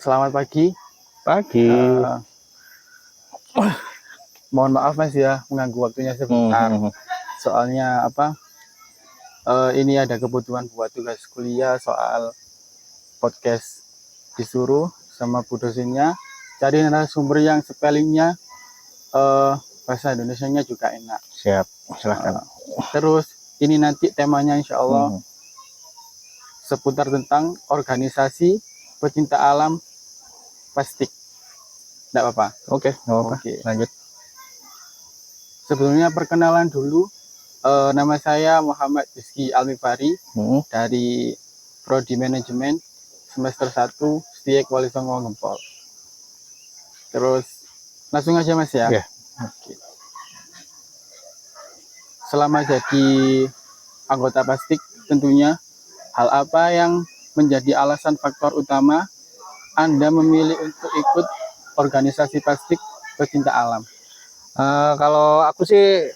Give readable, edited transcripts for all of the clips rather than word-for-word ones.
Selamat pagi. Pagi. Eh, Mohon maaf Mas ya, mengganggu waktunya sebentar. Soalnya apa? Ini ada kebutuhan buat tugas kuliah soal podcast, disuruh sama bu dosennya cari narasumber yang spellingnya bahasa Indonesianya juga enak. Siap, silahkan. Terus ini nanti temanya insya Allah seputar tentang organisasi pecinta alam plastik. Tidak apa-apa. Oke, nggak apa-apa. Oke. Lanjut. Sebelumnya perkenalan dulu. Nama saya Muhammad Rizky Almifari dari Prodi Manajemen semester 1 Setiek Wali Songo Gempol. Terus langsung aja Mas ya. Yeah. Oke. Selama jadi anggota plastik, tentunya hal apa yang menjadi alasan faktor utama Anda memilih untuk ikut organisasi plastik pecinta alam? Kalau aku sih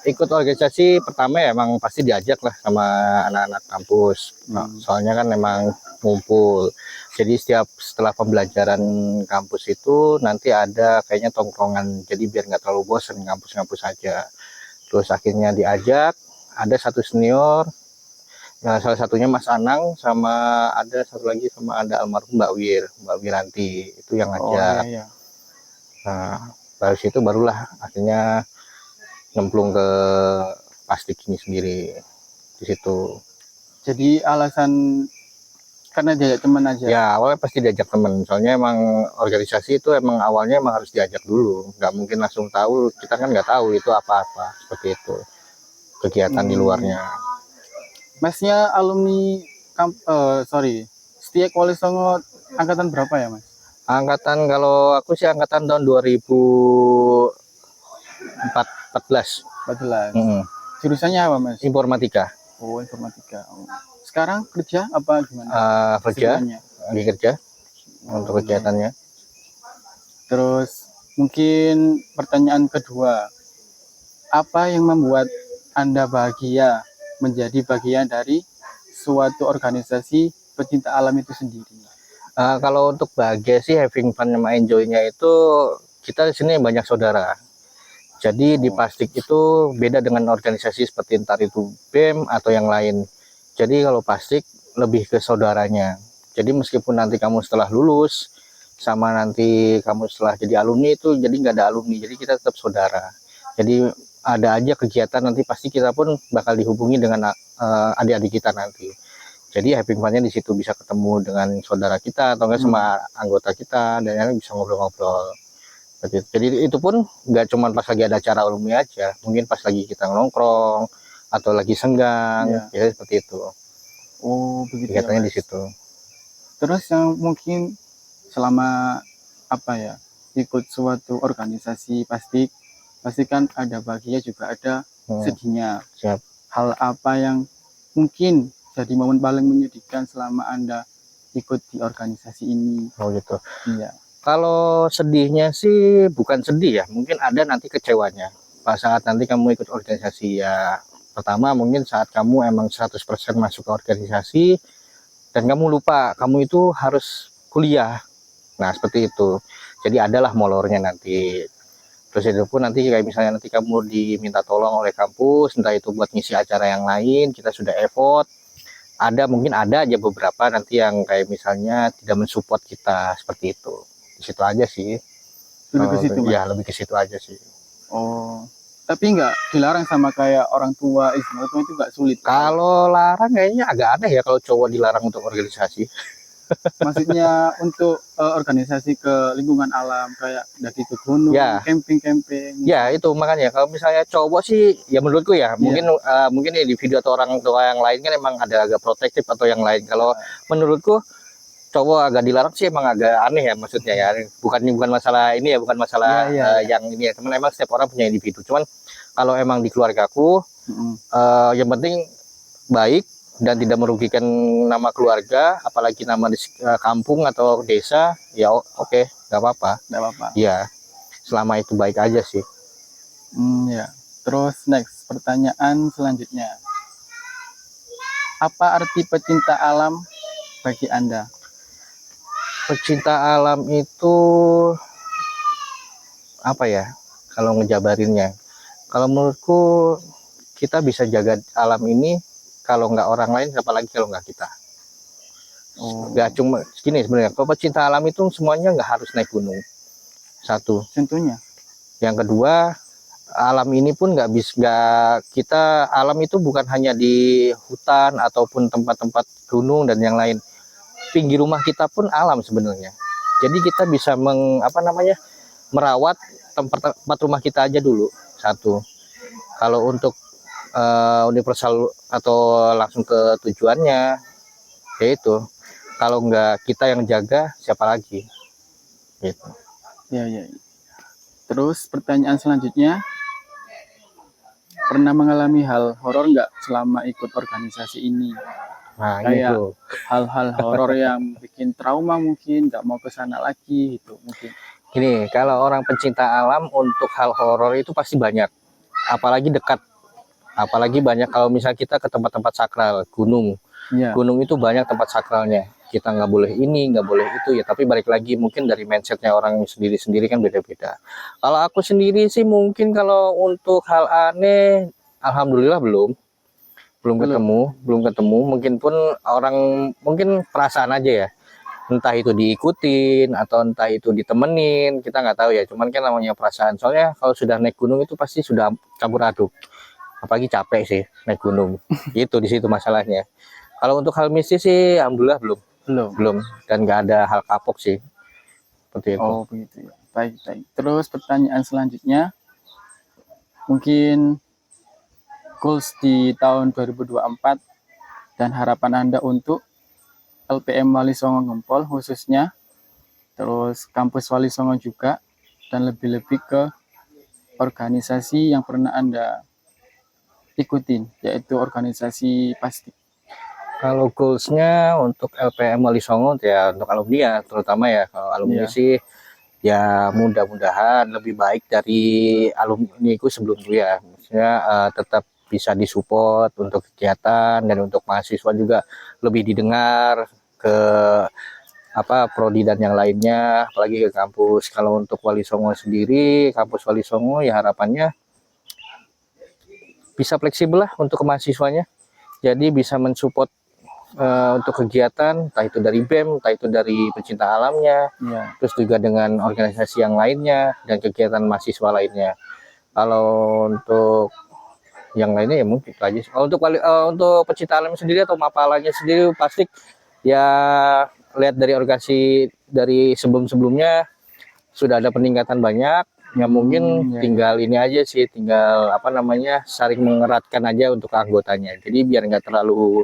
ikut organisasi pertama ya emang pasti diajak lah sama anak-anak kampus. Soalnya kan emang ngumpul. Jadi setelah pembelajaran kampus itu nanti ada kayaknya tongkrongan. Jadi biar nggak terlalu bosan kampus-kampus aja. Terus akhirnya diajak, ada satu senior, ya salah satunya Mas Anang, sama ada satu lagi sama ada almarhum Mbak Wiranti, itu yang ngajak. Iya. Nah, dari situ barulah akhirnya nyemplung ke plastik ini sendiri di situ. Jadi alasan karena diajak teman aja? Ya awalnya pasti diajak teman, soalnya emang organisasi itu emang awalnya emang harus diajak dulu, nggak mungkin langsung tahu, kita kan nggak tahu itu apa-apa, seperti itu kegiatan di luarnya. Masnya alumni Setiek Wali Songo angkatan berapa ya Mas? Angkatan kalau aku sih angkatan tahun 2014. 14. Jurusannya apa Mas? Informatika. Oh, informatika. Sekarang kerja apa gimana? Kerja, lagi kerja untuk kegiatannya. Terus mungkin pertanyaan kedua, apa yang membuat Anda bahagia menjadi bagian dari suatu organisasi pecinta alam itu sendiri? Kalau untuk bahagia sih having fun sama enjoy-nya itu kita di sini banyak saudara. Jadi di plastik itu beda dengan organisasi seperti entar itu BEM atau yang lain. Jadi kalau plastik lebih ke saudaranya. Jadi meskipun nanti kamu setelah lulus sama nanti kamu setelah jadi alumni itu jadi nggak ada alumni. Jadi kita tetap saudara. Jadi ada aja kegiatan nanti pasti kita pun bakal dihubungi dengan adik-adik kita nanti. Jadi having fun-nya di situ bisa ketemu dengan saudara kita atau enggak sama anggota kita dan yang bisa ngobrol-ngobrol. Jadi itu pun nggak cuma pas lagi ada acara alumni aja, mungkin pas lagi kita nongkrong atau lagi senggang, ya seperti itu. Oh, begitu. Kegiatannya di situ. Terus yang mungkin selama ikut suatu organisasi pasti kan ada bahagia juga ada sedihnya. Siap. Hal apa yang mungkin jadi momen paling menyedihkan selama Anda ikut di organisasi ini? Oh gitu. Iya. Kalau sedihnya sih bukan sedih ya, mungkin ada nanti kecewanya. Pas saat nanti kamu ikut organisasi ya, pertama mungkin saat kamu emang 100% masuk ke organisasi dan kamu lupa kamu itu harus kuliah. Nah seperti itu. Jadi adalah molornya nanti. Terus itu pun nanti kayak misalnya nanti kamu diminta tolong oleh kampus, entah itu buat ngisi acara yang lain, kita sudah effort. Mungkin ada aja beberapa nanti yang kayak misalnya tidak mensupport kita seperti itu. Di situ aja sih. Lebih ke situ, ya lebih ke situ aja sih. Oh, tapi nggak dilarang sama kayak orang tua, itu nggak sulit? Kalau larang kayaknya agak aneh ya kalau cowok dilarang untuk organisasi. Maksudnya untuk organisasi ke lingkungan alam kayak daki ke gunung, camping. Ya itu makanya kalau misalnya cowok sih ya menurutku ya mungkin di video atau orang tua yang lain kan emang ada agak protektif atau yang lain. Kalau menurutku cowok agak dilarang sih emang agak aneh ya maksudnya ya. Bukan masalah ini ya, bukan masalah yang ini ya. Cuman emang setiap orang punya individu. Cuman kalau emang di keluargaku yang penting baik dan tidak merugikan nama keluarga, apalagi nama di kampung atau desa, ya oke, nggak apa-apa. Ya, selama itu baik aja sih. Ya. Terus next pertanyaan selanjutnya, apa arti pecinta alam bagi Anda? Pecinta alam itu apa ya? Kalau ngejabarinnya, kalau menurutku kita bisa jaga alam ini kalau nggak orang lain, siapa lagi kalau nggak kita. Nggak cuma gini sebenarnya. Kalau pecinta alam itu semuanya nggak harus naik gunung. Satu. Tentunya. Yang kedua, alam ini pun nggak bisa kita alam itu bukan hanya di hutan ataupun tempat-tempat gunung dan yang lain. Pinggir rumah kita pun alam sebenarnya. Jadi kita bisa merawat tempat rumah kita aja dulu. Satu. Kalau untuk universal atau langsung ke tujuannya, yaitu kalau nggak kita yang jaga, siapa lagi? Gitu. Ya. Terus pertanyaan selanjutnya, pernah mengalami hal horor nggak selama ikut organisasi ini? Nah, Kayak gitu. hal-hal horor yang bikin trauma mungkin, nggak mau ke sana lagi gitu mungkin. Gini, kalau orang pencinta alam untuk hal horor itu pasti banyak. Apalagi dekat. Apalagi banyak kalau misalnya kita ke tempat-tempat sakral, gunung. Iya. Gunung itu banyak tempat sakralnya. Kita nggak boleh ini, nggak boleh itu ya. Tapi balik lagi mungkin dari mindsetnya orang sendiri-sendiri kan beda-beda. Kalau aku sendiri sih mungkin kalau untuk hal aneh, alhamdulillah belum ketemu. Mungkin pun orang mungkin perasaan aja ya. Entah itu diikutin atau entah itu ditemenin, kita nggak tahu ya. Cuman kan namanya perasaan. Soalnya kalau sudah naik gunung itu pasti sudah campur aduk. Apalagi capek sih naik gunung. Itu di situ masalahnya. Kalau untuk hal mistis sih alhamdulillah belum dan nggak ada hal kapok sih seperti itu. Oh begitu ya. Baik. Terus pertanyaan selanjutnya, mungkin goals di tahun 2024 dan harapan Anda untuk LPM Wali Songo Gempol khususnya, terus kampus Wali Songo juga, dan lebih-lebih ke organisasi yang pernah Anda ikutin, yaitu organisasi pasti. Kalau goalsnya untuk LPM Wali Songo ya untuk alumni ya terutama ya kalau alumni sih ya mudah-mudahan lebih baik dari alumniku sebelumnya. Maksudnya tetap bisa disupport untuk kegiatan dan untuk mahasiswa juga lebih didengar ke prodi dan yang lainnya, apalagi ke kampus. Kalau untuk Wali Songo sendiri, kampus Wali Songo ya harapannya bisa fleksibel lah untuk ke mahasiswanya. Jadi bisa mensupport untuk kegiatan, entah itu dari BEM, entah itu dari pecinta alamnya, terus juga dengan organisasi yang lainnya dan kegiatan mahasiswa lainnya. Kalau untuk yang lainnya ya mungkin itu aja. Untuk pecinta alam sendiri atau mapalanya sendiri pasti ya lihat dari organisasi dari sebelum-sebelumnya sudah ada peningkatan banyak. Ya mungkin tinggal ini aja sih, tinggal saling mengeratkan aja untuk anggotanya. Jadi biar nggak terlalu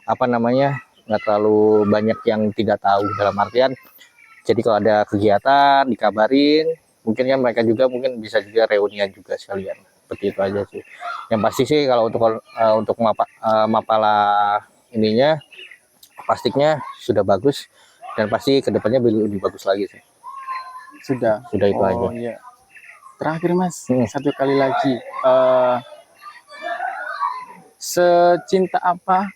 nggak terlalu banyak yang tidak tahu, dalam artian jadi kalau ada kegiatan dikabarin, mungkin ya mereka juga mungkin bisa juga reunian juga sekalian, seperti itu aja sih. Yang pasti sih kalau untuk mapala ininya pastinya sudah bagus dan pasti kedepannya lebih bagus lagi sih. Sudah itu aja. Iya. Terakhir Mas, satu kali lagi, secinta apa,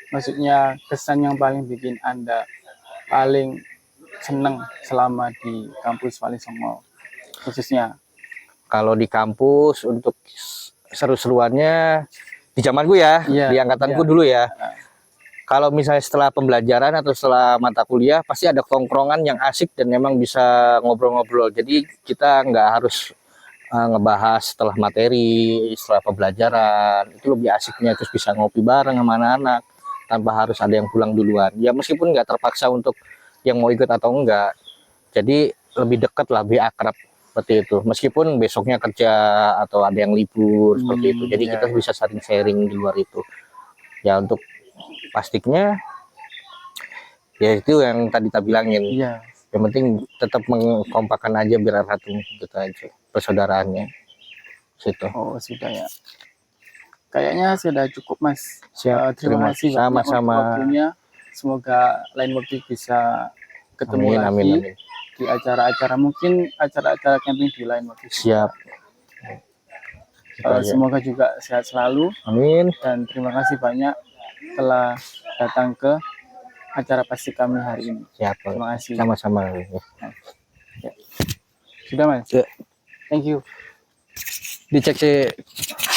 maksudnya kesan yang paling bikin Anda paling senang selama di kampus Wali Songo khususnya? Kalau di kampus untuk seru-seruannya di zamanku ya, di angkatanku dulu ya. Kalau misalnya setelah pembelajaran atau setelah mata kuliah pasti ada tongkrongan yang asik dan memang bisa ngobrol-ngobrol. Jadi kita nggak harus ngebahas setelah materi, setelah pembelajaran, itu lebih asiknya, terus bisa ngopi bareng sama anak-anak tanpa harus ada yang pulang duluan. Ya meskipun nggak terpaksa untuk yang mau ikut atau enggak, jadi lebih dekat lah, lebih akrab seperti itu. Meskipun besoknya kerja atau ada yang libur seperti itu, jadi kita bisa saling sharing di luar itu. Ya untuk pastinya ya itu yang tadi kita bilangin. Yang penting tetap mengkompakan aja biar satu gitu aja persaudaraannya situ. Oh sudah ya, kayaknya sudah cukup Mas. Siap, terima kasih sama-sama. waktunya, semoga lain waktu bisa ketemu lagi. Amin. Di acara-acara, mungkin acara-acara camping di lain waktu. Siap. Semoga juga sehat selalu. Amin. Dan terima kasih banyak telah datang ke acara plastik kami hari ini. Siapa? Terima kasih. Sama-sama. Sudah Mas? Ya. Thank you. Dicek sih